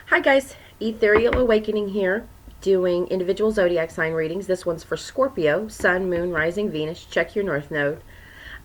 Hi guys, Ethereal Awakening here, doing individual zodiac sign readings. This one's for Scorpio, Sun, Moon, Rising, Venus. Check your North Node.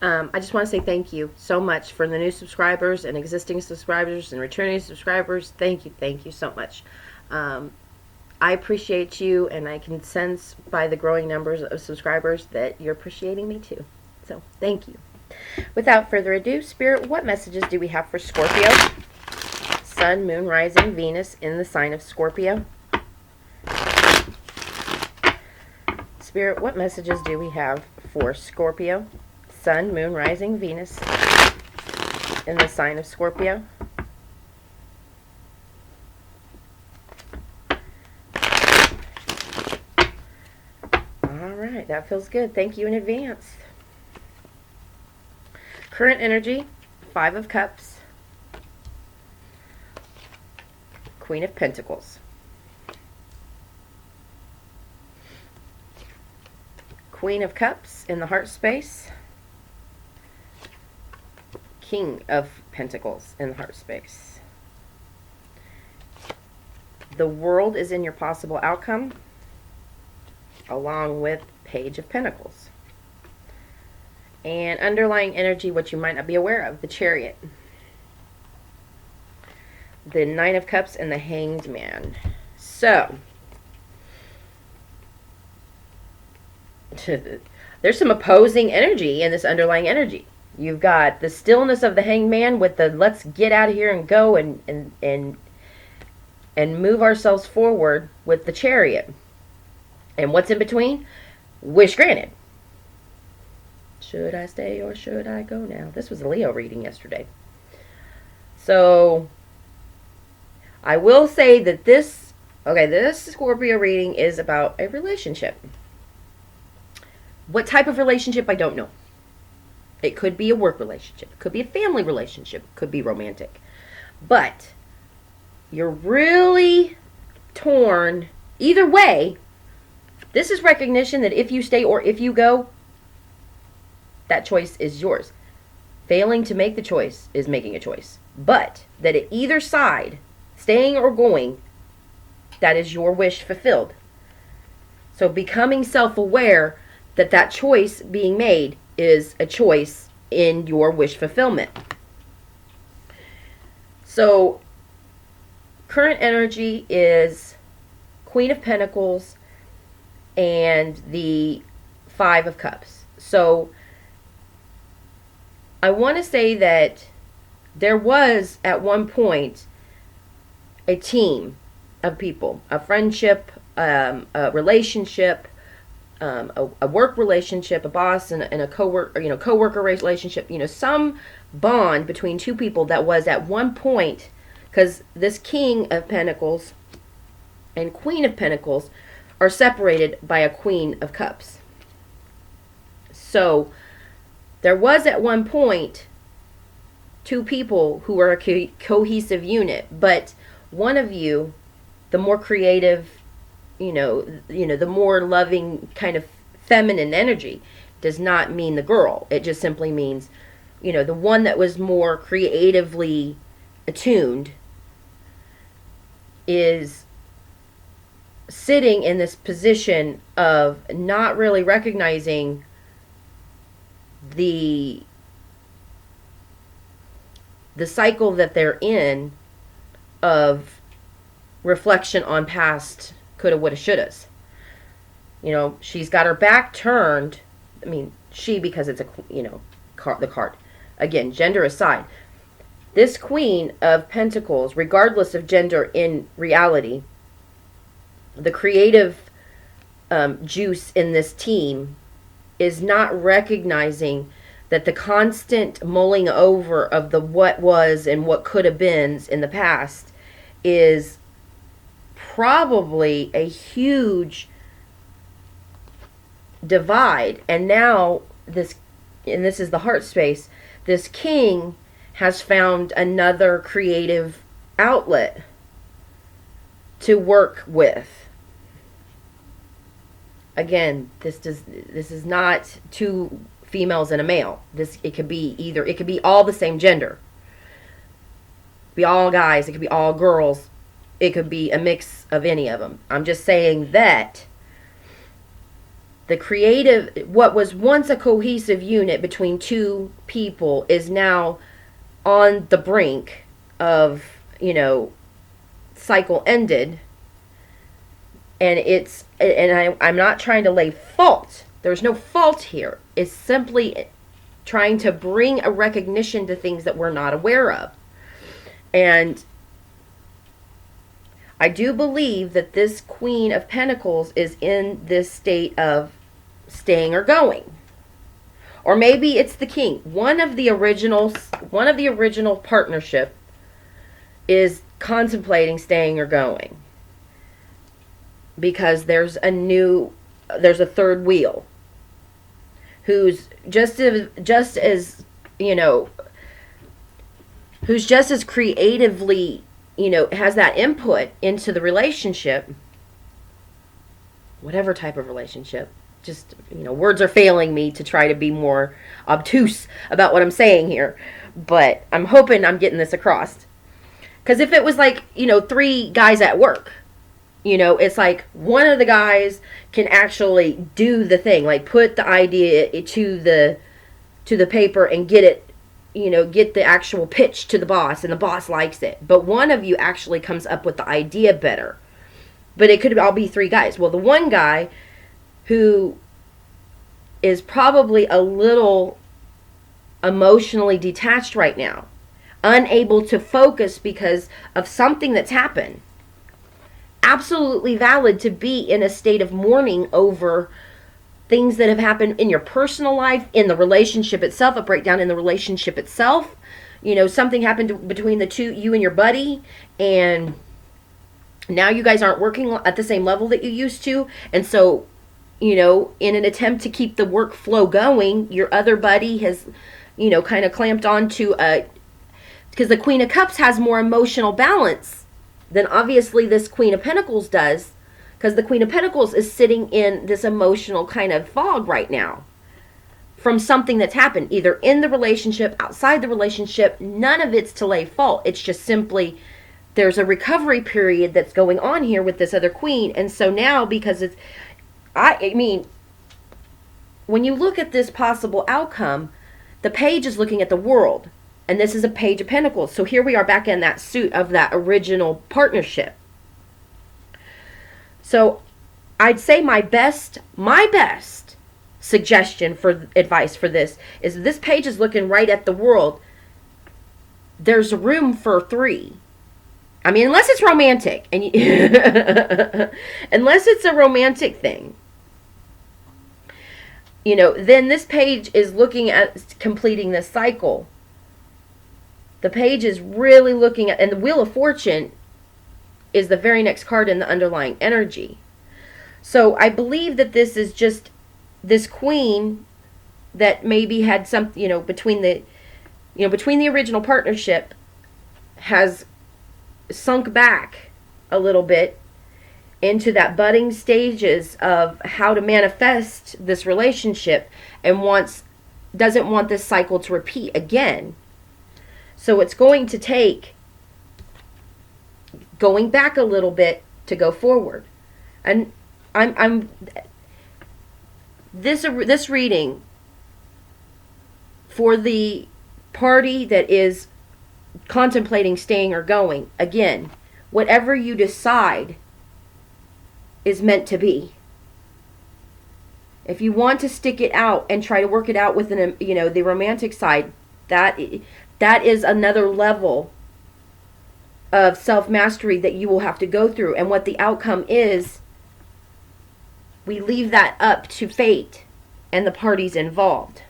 I just want to say thank you so much for the new subscribers and existing subscribers and returning subscribers. Thank you so much. I appreciate you, and I can sense by the growing numbers of subscribers that you're appreciating me too. So thank you. Without further ado, Spirit, what messages do we have for Scorpio? Sun, Moon, Rising, Venus in the sign of Scorpio. Spirit, what messages do we have for Scorpio? Sun, Moon, Rising, Venus in the sign of Scorpio. Alright, that feels good. Thank you in advance. Current energy, Five of Cups. Queen of Pentacles. Queen of Cups in the heart space. King of Pentacles in the heart space. The World is in your possible outcome, along with Page of Pentacles. And underlying energy, what you might not be aware of, the Chariot. The Nine of Cups and the Hanged Man. So, there's some opposing energy in this underlying energy. You've got the stillness of the Hanged Man with the let's get out of here and go and move ourselves forward with the Chariot. And what's in between? Wish granted. Should I stay or should I go now? This was a Leo reading yesterday. So, I will say that this Scorpio reading is about a relationship. What type of relationship, I don't know. It could be a work relationship. It could be a family relationship. It could be romantic. But you're really torn. Either way, this is recognition that if you stay or if you go, that choice is yours. Failing to make the choice is making a choice. But that at either side, staying or going, that is your wish fulfilled. So becoming self-aware that that choice being made is a choice in your wish fulfillment. So current energy is Queen of Pentacles and the Five of Cups. So I want to say that there was at one point a team of people, a friendship, a relationship, a work relationship, a boss and a coworker relationship, some bond between two people that was at one point, because this King of Pentacles and Queen of Pentacles are separated by a Queen of Cups. So there was at one point two people who were a cohesive unit, but one of you, the more creative, the more loving kind of feminine energy, does not mean the girl. It just simply means, the one that was more creatively attuned is sitting in this position of not really recognizing the cycle that they're in of reflection on past coulda, woulda, shouldas. She's got her back turned. I mean, she, because it's the card. Again, gender aside. This Queen of Pentacles, regardless of gender in reality, the creative juice in this team is not recognizing that the constant mulling over of the what was and what could have been in the past is probably a huge divide. And now this is the heart space, this King has found another creative outlet to work with. Again, this is not two females and a male. It could be all the same gender. It could be all guys, it could be all girls. It could be a mix of any of them. I'm just saying that the creative, what was once a cohesive unit between two people, is now on the brink of, cycle ended. And I'm not trying to lay fault. There's no fault here. It's simply trying to bring a recognition to things that we're not aware of. And I do believe that this Queen of Pentacles is in this state of staying or going. Or maybe it's the King. One of the original partnership is contemplating staying or going. Because there's a third wheel who's just as creatively, has that input into the relationship, whatever type of relationship. Just, words are failing me to try to be more obtuse about what I'm saying here, but I'm hoping I'm getting this across. Because if it was like, 3 guys at work, it's like one of the guys can actually do the thing, like put the idea to the paper and get it, get the actual pitch to the boss, and the boss likes it. But one of you actually comes up with the idea better. But it could all be 3 guys. Well, the one guy who is probably a little emotionally detached right now, unable to focus because of something that's happened. Absolutely valid to be in a state of mourning over things that have happened in your personal life, in the relationship itself, a breakdown in the relationship itself. Something happened between the two, you and your buddy, and now you guys aren't working at the same level that you used to. And so, in an attempt to keep the workflow going, your other buddy has, kind of clamped on to because the Queen of Cups has more emotional balance than obviously this Queen of Pentacles does, because the Queen of Pentacles is sitting in this emotional kind of fog right now from something that's happened, either in the relationship, outside the relationship. None of it's to lay fault. It's just simply there's a recovery period that's going on here with this other queen. And so now, because it's, I mean, when you look at this possible outcome, the page is looking at the world. And this is a Page of Pentacles. So here we are back in that suit of that original partnership. So I'd say my best suggestion for advice for this is this page is looking right at the world. There's room for 3. I mean, unless it's romantic. And unless it's a romantic thing. Then this page is looking at completing this cycle. The page is really looking at, and the Wheel of Fortune is the very next card in the underlying energy. So I believe that this is just this queen that maybe had some, between the original partnership, has sunk back a little bit into that budding stages of how to manifest this relationship, and doesn't want this cycle to repeat again. So it's going to take going back a little bit to go forward. And this reading for the party that is contemplating staying or going, again, whatever you decide is meant to be. If you want to stick it out and try to work it out with the romantic side, that is another level of self-mastery that you will have to go through. And what the outcome is, we leave that up to fate and the parties involved.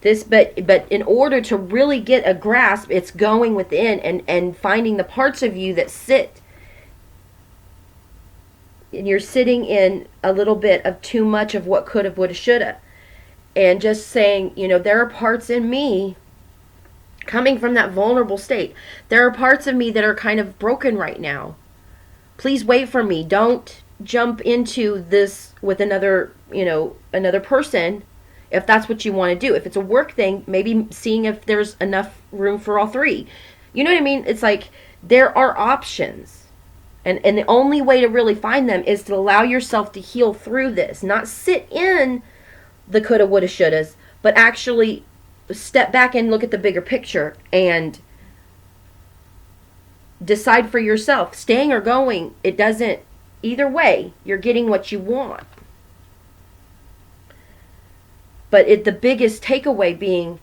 But in order to really get a grasp, it's going within and finding the parts of you that sit. And you're sitting in a little bit of too much of what could have, would have, should have. And just saying, there are parts in me coming from that vulnerable state. There are parts of me that are kind of broken right now. Please wait for me. Don't jump into this with another person if that's what you want to do. If it's a work thing, maybe seeing if there's enough room for all 3. You know what I mean? It's like, There are options. And the only way to really find them is to allow yourself to heal through this. Not sit in the coulda, woulda, shouldas, but actually step back and look at the bigger picture and decide for yourself. Staying or going, it doesn't, either way, you're getting what you want. But the biggest takeaway being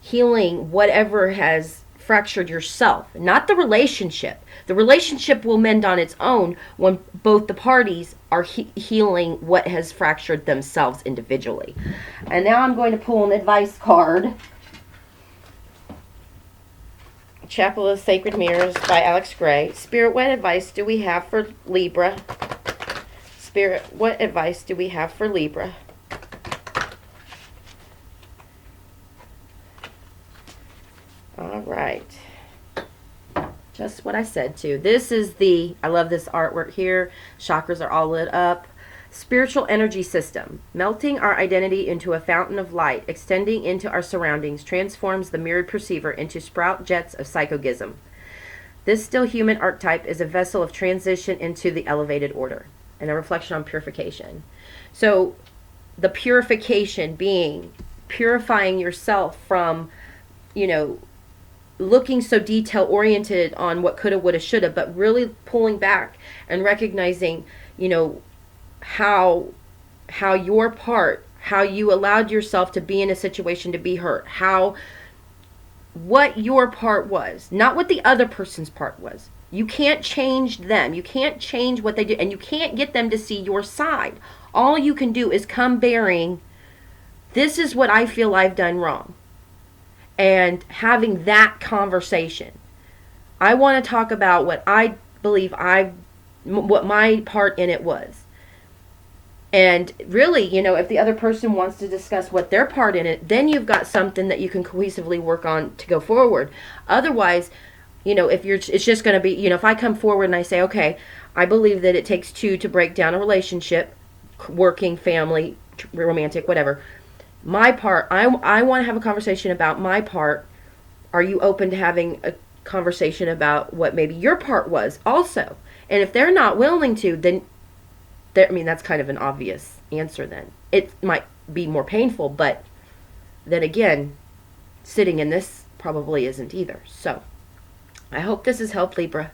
healing whatever has fractured yourself, not the relationship. The relationship will mend on its own when both the parties are healing what has fractured themselves individually. And now I'm going to pull an advice card. Chapel of Sacred Mirrors by Alex Gray. Spirit, what advice do we have for Libra? Spirit, what advice do we have for Libra? All right. Just what I said too. This is I love this artwork here. Chakras are all lit up. Spiritual energy system. Melting our identity into a fountain of light, extending into our surroundings, transforms the mirrored perceiver into sprout jets of psychogism. This still human archetype is a vessel of transition into the elevated order, and a reflection on purification. So the purification being purifying yourself from, looking so detail oriented on what coulda, woulda, shoulda, but really pulling back and recognizing, how your part, how you allowed yourself to be in a situation to be hurt, what your part was, not what the other person's part was. You can't change them. You can't change what they did, and you can't get them to see your side. All you can do is come bearing, this is what I feel I've done wrong. And having that conversation. I want to talk about what I believe what my part in it was. And really, if the other person wants to discuss what their part in it, then you've got something that you can cohesively work on to go forward. Otherwise, it's just going to be, if I come forward and I say, okay, I believe that it takes two to break down a relationship, working, family, romantic, whatever. My part, I want to have a conversation about my part. Are you open to having a conversation about what maybe your part was also? And if they're not willing to, then that's kind of an obvious answer then. It might be more painful, but then again, sitting in this probably isn't either. So I hope this has helped, Libra.